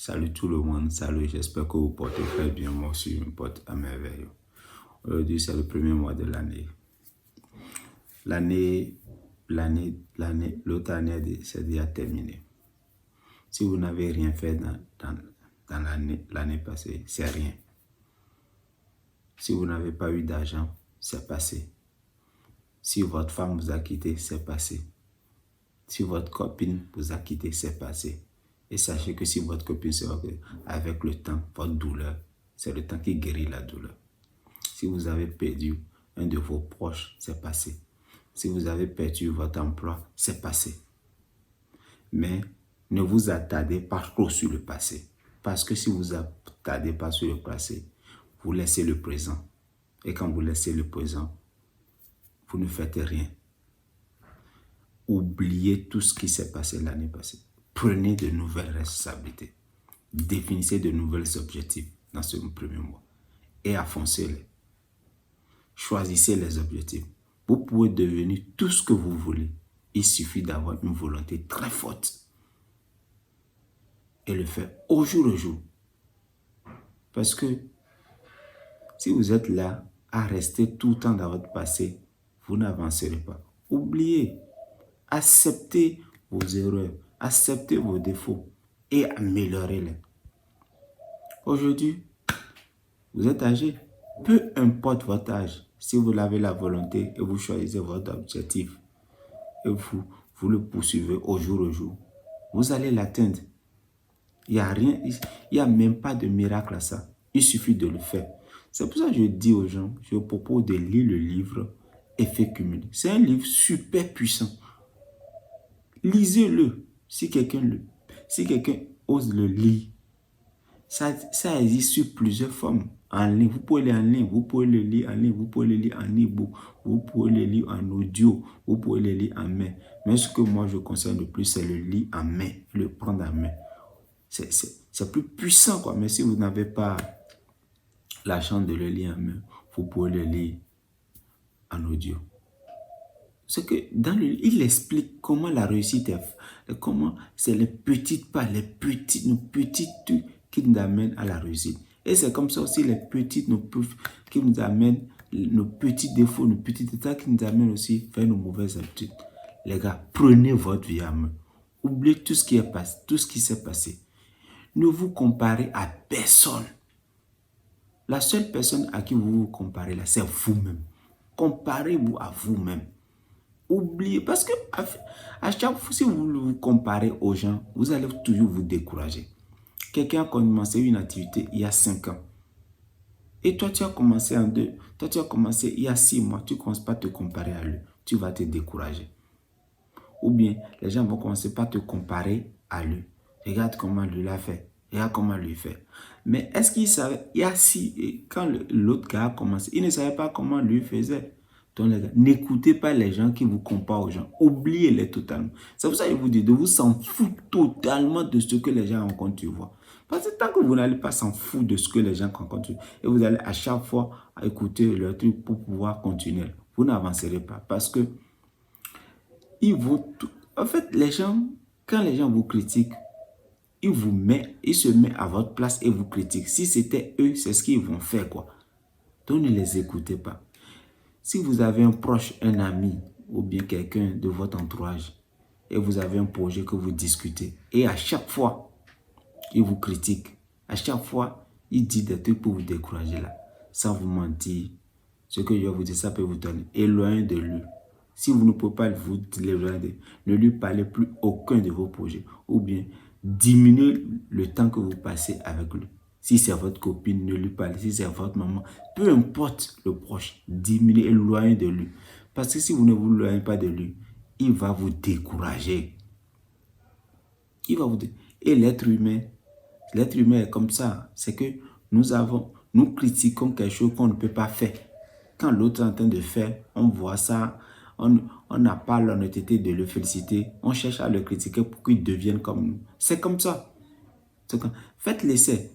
Salut tout le monde, salut, j'espère que vous portez très bien, moi aussi je me porte à merveille. Aujourd'hui c'est le premier mois de l'année. L'autre année c'est déjà terminé. Si vous n'avez rien fait dans l'année passée, c'est rien. Si vous n'avez pas eu d'argent, c'est passé. Si votre femme vous a quitté, c'est passé. Si votre copine vous a quitté, c'est passé. Et sachez que si votre copine se va avec le temps, votre douleur, c'est le temps qui guérit la douleur. Si vous avez perdu un de vos proches, c'est passé. Si vous avez perdu votre emploi, c'est passé. Mais ne vous attardez pas trop sur le passé. Parce que si vous attardez pas sur le passé, vous laissez le présent. Et quand vous laissez le présent, vous ne faites rien. Oubliez tout ce qui s'est passé l'année passée. Prenez de nouvelles responsabilités. Définissez de nouveaux objectifs dans ce premier mois. Et affoncez-les. Choisissez les objectifs. Vous pouvez devenir tout ce que vous voulez. Il suffit d'avoir une volonté très forte. Et le faire au jour le jour. Parce que si vous êtes là à rester tout le temps dans votre passé, vous n'avancerez pas. Oubliez. Acceptez vos erreurs. Acceptez vos défauts. Et améliorez-les. Aujourd'hui, vous êtes âgé. Peu importe votre âge, si vous avez la volonté et vous choisissez votre objectif et vous le poursuivez au jour le jour, vous allez l'atteindre. Il n'y a même pas de miracle à ça. Il suffit de le faire. C'est pour ça que je dis aux gens, je vous propose de lire le livre Effet cumulé. C'est un livre super puissant. Lisez-le si quelqu'un ose le lire. Ça existe sur plusieurs formes. En ligne, vous pouvez le lire en ligne, vous pouvez le lire en ligne, vous pouvez le lire en e-book, vous pouvez le lire en audio, vous pouvez le lire en main. Mais ce que moi je conseille le plus, c'est le lire en main, le prendre en main. C'est plus puissant, quoi. Mais si vous n'avez pas la chance de le lire en main, vous pouvez le lire en audio. C'est que dans le livre, il explique comment la réussite est, comment c'est les petites pas, nos petites trucs qui nous amènent à la réussite. Et c'est comme ça aussi les petites qui nous amènent, nos petits défauts, nos petits états qui nous amènent aussi vers nos mauvaises habitudes. Les gars, prenez votre vie à main. Oubliez tout ce qui est passé, tout ce qui s'est passé. Ne vous comparez à personne. La seule personne à qui vous vous comparez là, c'est vous-même. Comparez-vous à vous-même. Oubliez, parce que à chaque fois, si vous vous comparez aux gens, vous allez toujours vous décourager. Quelqu'un a commencé une activité il y a 5 ans. Et toi, tu as commencé il y a 6 mois. Tu ne commences pas à te comparer à lui. Tu vas te décourager. Ou bien, les gens vont commencer par te comparer à lui. Regarde comment lui l'a fait. Regarde comment lui fait. Mais est-ce qu'il savait, quand l'autre gars a commencé, il ne savait pas comment lui faisait. Donc les gars, n'écoutez pas les gens qui vous comparent aux gens. Oubliez-les totalement. C'est pour ça que je vous dis de vous s'en foutre totalement de ce que les gens rencontrent, tu vois. Parce que tant que vous n'allez pas s'en foutre de ce que les gens rencontrent, et vous allez à chaque fois écouter leur truc pour pouvoir continuer, vous n'avancerez pas. Parce que en fait, les gens, quand les gens vous critiquent, ils se mettent à votre place et vous critiquent. Si c'était eux, c'est ce qu'ils vont faire, quoi. Donc ne les écoutez pas. Si vous avez un proche, un ami ou bien quelqu'un de votre entourage et vous avez un projet que vous discutez et à chaque fois, il vous critique, à chaque fois, il dit des trucs pour vous décourager là, sans vous mentir, ce que je vais vous dire, ça peut vous donner. Éloignez de lui. Si vous ne pouvez pas vous éloigner, ne lui parlez plus aucun de vos projets ou bien diminuez le temps que vous passez avec lui. Si c'est votre copine, ne lui parlez. Si c'est votre maman, peu importe le proche, diminuez, éloignez de lui. Parce que si vous ne vous éloignez pas de lui, il va vous décourager. Et l'être humain est comme ça. C'est que nous critiquons quelque chose qu'on ne peut pas faire. Quand l'autre est en train de faire, on voit ça, on n'a pas l'honnêteté de le féliciter. On cherche à le critiquer pour qu'il devienne comme nous. C'est comme ça. Faites l'essai.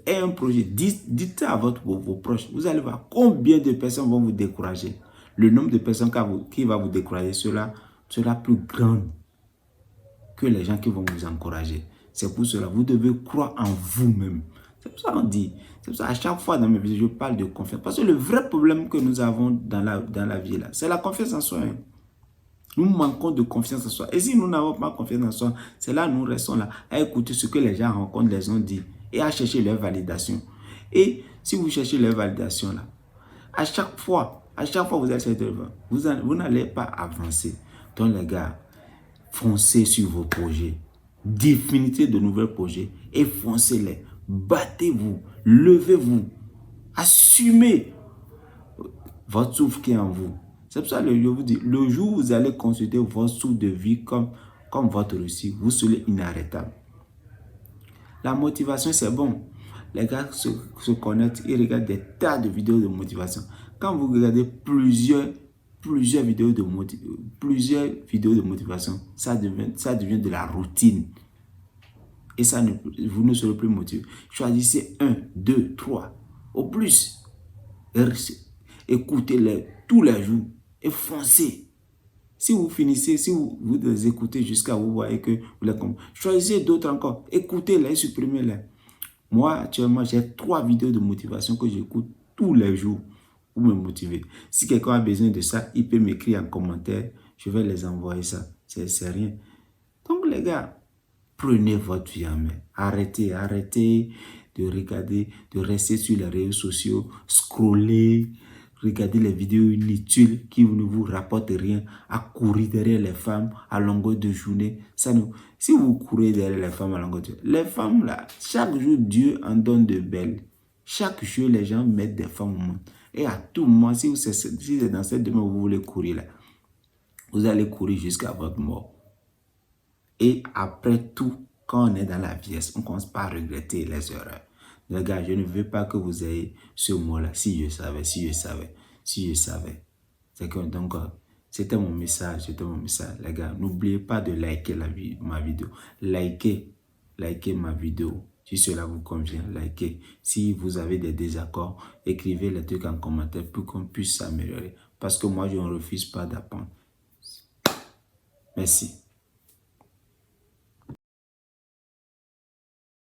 Et un projet, dites à vos proches, vous allez voir combien de personnes vont vous décourager. Le nombre de personnes qui va vous décourager sera plus grand que les gens qui vont vous encourager. C'est pour cela, vous devez croire en vous-même. C'est pour ça qu'on dit, c'est pour ça à chaque fois dans mes vidéos, je parle de confiance. Parce que le vrai problème que nous avons dans la vie, là, c'est la confiance en soi. Hein. Nous manquons de confiance en soi. Et si nous n'avons pas confiance en soi, c'est là nous restons là à écouter ce que les gens rencontrent, les gens disent et à chercher leur validation. Et si vous cherchez leur validation là, à chaque fois vous allez chercher vous n'allez pas avancer. Donc les gars, foncez sur vos projets. Définissez de nouveaux projets et foncez-les. Battez-vous, levez-vous, assumez votre souffle qui est en vous. C'est pour ça que je vous dis, le jour où vous allez considérer votre souffle de vie comme votre réussite, vous serez inarrêtable. La motivation, c'est bon. Les gars se connectent, ils regardent des tas de vidéos de motivation. Quand vous regardez plusieurs vidéos de motivation, ça devient de la routine. Et ça, vous ne serez plus motivé. Choisissez 1, 2, 3, au plus. Écoutez-les tous les jours et foncez. Si vous finissez, si vous les écoutez jusqu'à vous voyez que vous les comprenez, choisissez d'autres encore. Écoutez-les, supprimez-les. Moi, actuellement, j'ai 3 vidéos de motivation que j'écoute tous les jours pour me motiver. Si quelqu'un a besoin de ça, il peut m'écrire en commentaire. Je vais les envoyer ça. C'est rien. Donc, les gars, prenez votre vie en main. Arrêtez de regarder, de rester sur les réseaux sociaux, scroller, regarder les vidéos inutiles qui ne vous rapportent rien, à courir derrière les femmes à longueur de journée. Si vous courez derrière les femmes à longueur de journée, les femmes là, chaque jour Dieu en donne de belles. Chaque jour les gens mettent des femmes au monde. Et à tout moment, si c'est dans cette demeure vous voulez courir là, vous allez courir jusqu'à votre mort. Et après tout, quand on est dans la vieillesse, on ne commence pas à regretter les erreurs. Les gars, je ne veux pas que vous ayez ce mot-là. Si je savais. C'est que donc, c'était mon message. Les gars, n'oubliez pas de liker ma vidéo. Likez ma vidéo. Si cela vous convient, likez. Si vous avez des désaccords, écrivez les trucs en commentaire pour qu'on puisse s'améliorer. Parce que moi, je ne refuse pas d'apprendre. Merci.